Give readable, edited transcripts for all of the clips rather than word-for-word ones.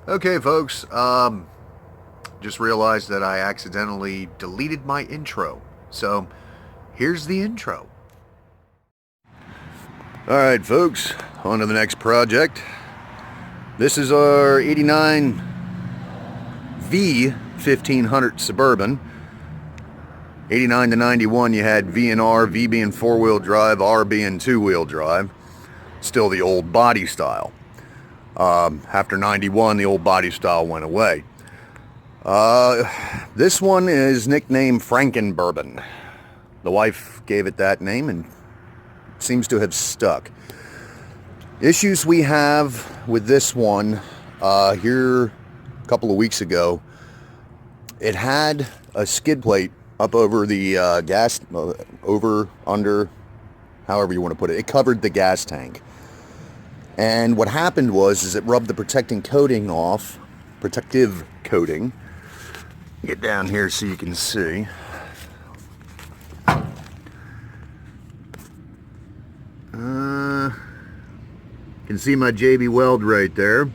Okay, folks, just realized that I accidentally deleted my intro. So, here's the intro. Alright, folks, on to the next project. This is our 89 V1500 Suburban. 89 to 91, you had V and R, V being four-wheel drive, R being two-wheel drive. Still the old body style. After 91, the old body style went away. This one is nicknamed Frankenburban. The wife gave it that name and seems to have stuck. Issues we have with this one, here a couple of weeks ago, it had a skid plate up over the gas, under, however you want to put it. It covered the gas tank. And what happened was it rubbed the protective coating off. Get down here so you can see. You can see my JB weld right there.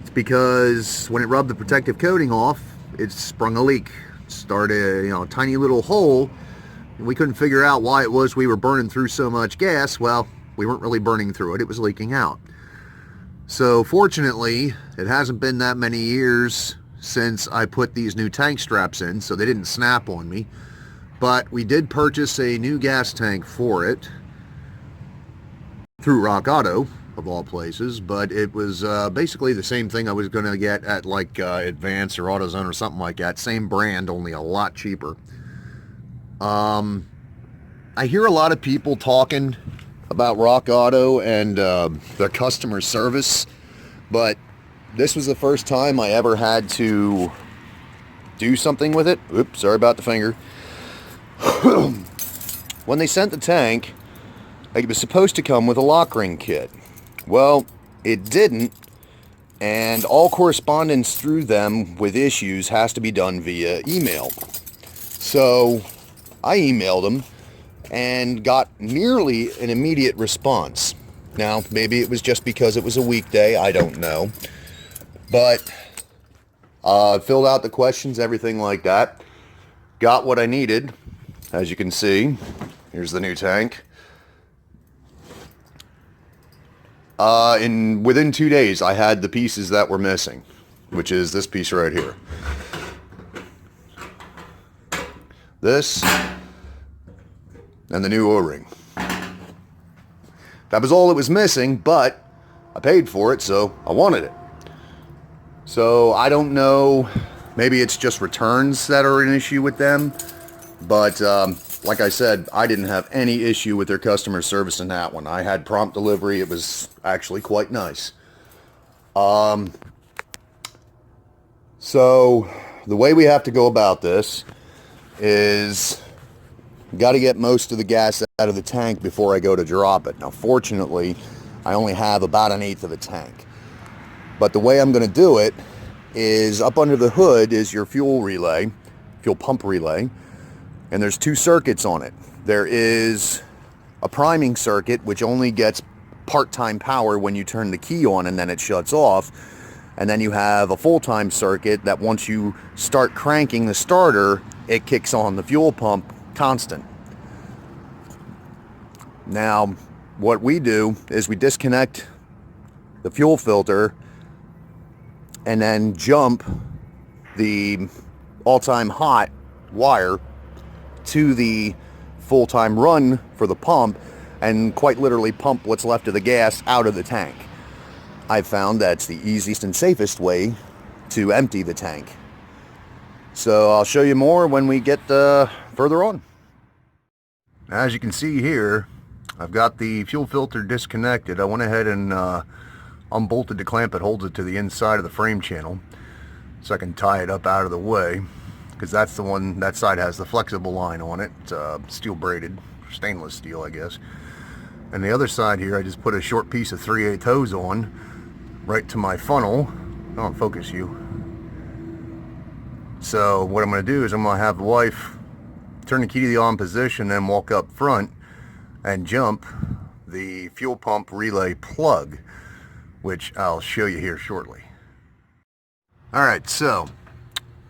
It's because when it rubbed the protective coating off, it sprung a leak. It started a tiny little hole. And we couldn't figure out why it was we were burning through so much gas. Well, we weren't really burning through it. It was leaking out. So fortunately, it hasn't been that many years since I put these new tank straps in, so they didn't snap on me. But we did purchase a new gas tank for it through Rock Auto, of all places. But it was basically the same thing I was going to get at like Advance or AutoZone or something like that. Same brand, only a lot cheaper. I hear a lot of people talking about Rock Auto and their customer service, but this was the first time I ever had to do something with it. Oops, sorry about the finger. When they sent the tank, it was supposed to come with a lock ring kit. Well, it didn't, and all correspondence through them with issues has to be done via email. So I emailed them and got nearly an immediate response. Now, maybe it was just because it was a weekday, I don't know. But filled out the questions, everything like that. Got what I needed. As you can see, here's the new tank. Within 2 days, I had the pieces that were missing, which is this piece right here. This and the new O-ring. That was all that was missing, but I paid for it, so I wanted it. So I don't know, maybe it's just returns that are an issue with them, but like I said, I didn't have any issue with their customer service in that one. I had prompt delivery. It was actually quite nice. So the way we have to go about this is got to get most of the gas out of the tank before I go to drop it. Now, fortunately, I only have about 1/8 of a tank. But the way I'm going to do it is up under the hood is your fuel pump relay, and there's 2 circuits on it. There is a priming circuit, which only gets part-time power when you turn the key on and then it shuts off. And then you have a full-time circuit that once you start cranking the starter, it kicks on the fuel pump constant. Now, what we do is we disconnect the fuel filter and then jump the all-time hot wire to the full-time run for the pump and quite literally pump what's left of the gas out of the tank. I've found that's the easiest and safest way to empty the tank. So I'll show you more when we get further on. As you can see here, I've got the fuel filter disconnected. I went ahead and unbolted the clamp that holds it to the inside of the frame channel so I can tie it up out of the way, because that's the one, that side has the flexible line on it. It's steel braided, stainless steel, I guess. And the other side here, I just put a short piece of 3/8 hose on right to my funnel. I don't focus you. So what I'm going to do is I'm going to have the wife turn the key to the on position, then walk up front and jump the fuel pump relay plug, which I'll show you here shortly. Alright, so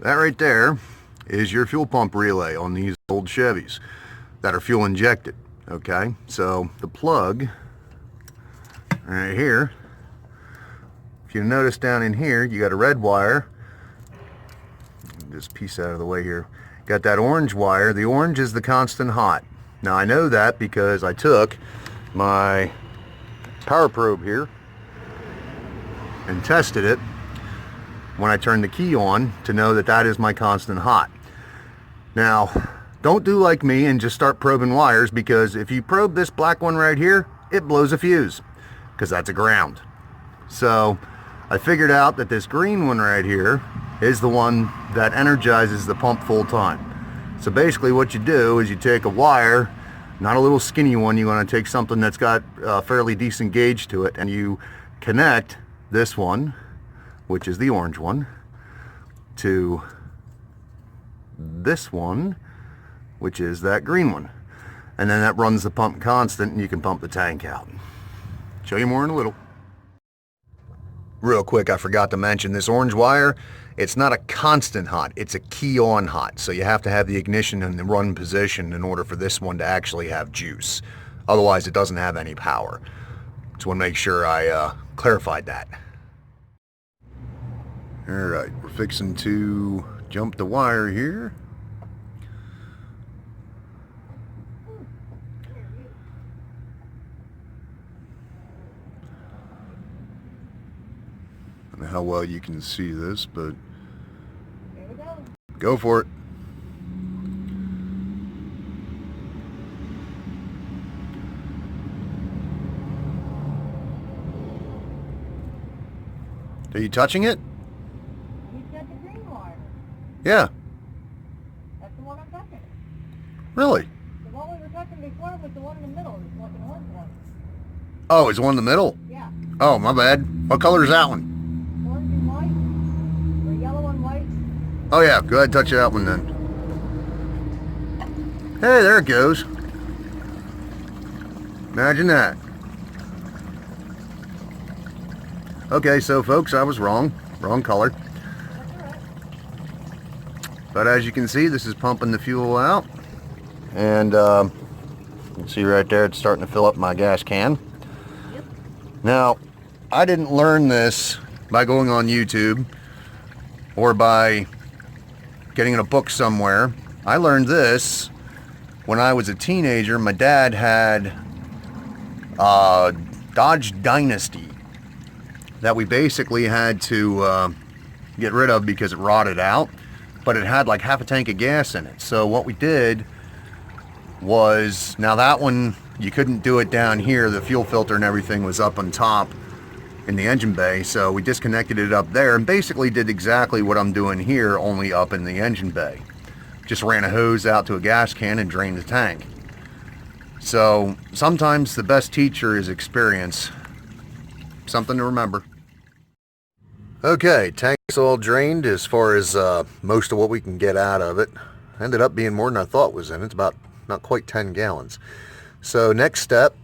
that right there is your fuel pump relay on these old Chevys that are fuel injected. Okay, so the plug right here, if you notice down in here, you got a red wire. This piece out of the way here. Got that orange wire. The orange is the constant hot. Now I know that because I took my power probe here and tested it when I turned the key on to know that that is my constant hot. Now, don't do like me and just start probing wires, because if you probe this black one right here, it blows a fuse, because that's a ground. So I figured out that this green one right here is the one that energizes the pump full time. So basically what you do is you take a wire, not a little skinny one, you want to take something that's got a fairly decent gauge to it, and you connect this one, which is the orange one, to this one, which is that green one. And then that runs the pump constant, and you can pump the tank out. Show you more in a little. Real quick, I forgot to mention this orange wire. It's not a constant hot, it's a key on hot. So you have to have the ignition in the run position in order for this one to actually have juice. Otherwise, it doesn't have any power. Just want to make sure I clarified that. Alright, we're fixing to jump the wire here. I don't know how well you can see this, but Here we go. Go for it. Are you touching it? You said the green wire. Yeah. That's the one I'm touching. Really? The one we were touching before was the one in the middle. It's like an orange one. Oh, it's one in the middle? Yeah. Oh, my bad. What color is that one? Orange and white. Or yellow and white. Oh yeah, go ahead and touch that one then. Hey, there it goes. Imagine that. Okay, so folks, I was wrong. Wrong color. That's all right. But as you can see, this is pumping the fuel out. And you can see right there, it's starting to fill up my gas can. Yep. Now, I didn't learn this by going on YouTube or by getting in a book somewhere. I learned this when I was a teenager. My dad had a Dodge Dynasty that we basically had to get rid of because it rotted out, but it had like half a tank of gas in it. So what we did was, now that one, you couldn't do it down here. The fuel filter and everything was up on top in the engine bay, so we disconnected it up there and basically did exactly what I'm doing here, only up in the engine bay. Just ran a hose out to a gas can and drained the tank. So sometimes the best teacher is experience. Something to remember. Okay, tank's all drained as far as most of what we can get out of it. Ended up being more than I thought was in it. It's about not quite 10 gallons. So next step,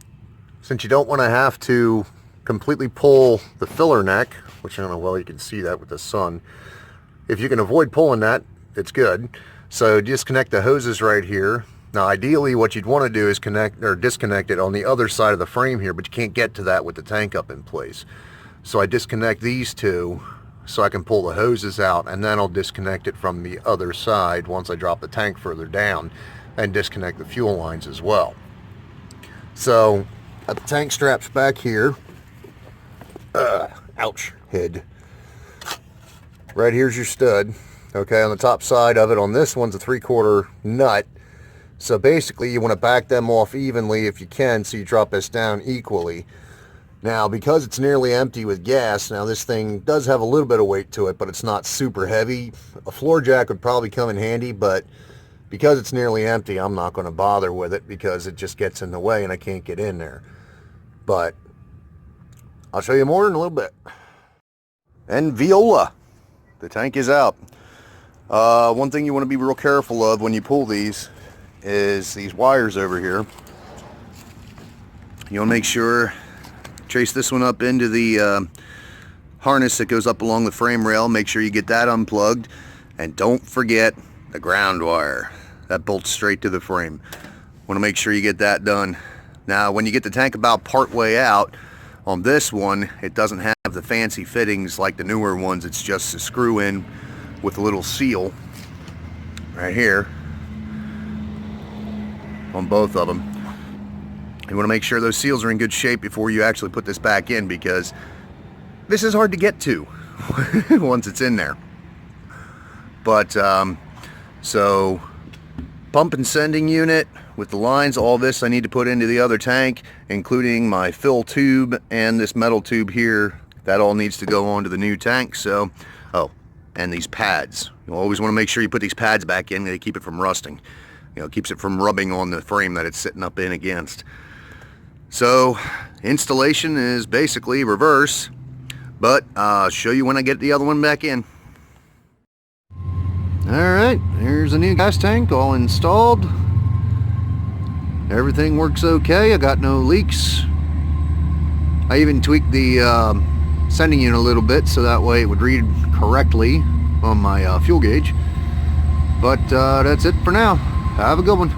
since you don't want to have to completely pull the filler neck, which I don't know, well, you can see that with the sun. If you can avoid pulling that, it's good. So disconnect the hoses right here. Now ideally what you'd want to do is connect or disconnect it on the other side of the frame here, but you can't get to that with the tank up in place. So I disconnect these two so I can pull the hoses out, and then I'll disconnect it from the other side once I drop the tank further down, and disconnect the fuel lines as well. So got the tank straps back here. Ouch, head. Right here's your stud. Okay, on the top side of it, on this one's a 3/4 nut. So basically you want to back them off evenly if you can, so you drop this down equally. Now, because it's nearly empty with gas, now this thing does have a little bit of weight to it, but it's not super heavy. A floor jack would probably come in handy, but because it's nearly empty, I'm not going to bother with it because it just gets in the way and I can't get in there. But I'll show you more in a little bit. And viola, the tank is out. One thing you want to be real careful of when you pull these is these wires over here. You want to make sure, trace this one up into the harness that goes up along the frame rail. Make sure you get that unplugged. And don't forget the ground wire. That bolts straight to the frame. Want to make sure you get that done. Now, when you get the tank about part way out, on this one, it doesn't have the fancy fittings like the newer ones. It's just a screw in with a little seal right here on both of them. You want to make sure those seals are in good shape before you actually put this back in, because this is hard to get to once it's in there. But so pump and sending unit with the lines, all this I need to put into the other tank, including my fill tube and this metal tube here. That all needs to go onto the new tank. So, oh, and these pads. You always want to make sure you put these pads back in. They keep it from rusting. You know, keeps it from rubbing on the frame that it's sitting up in against. So, installation is basically reverse, but I'll show you when I get the other one back in. Alright, here's a new gas tank all installed. Everything works okay. I got no leaks. I even tweaked the sending unit a little bit so that way it would read correctly on my fuel gauge. But that's it for now. Have a good one.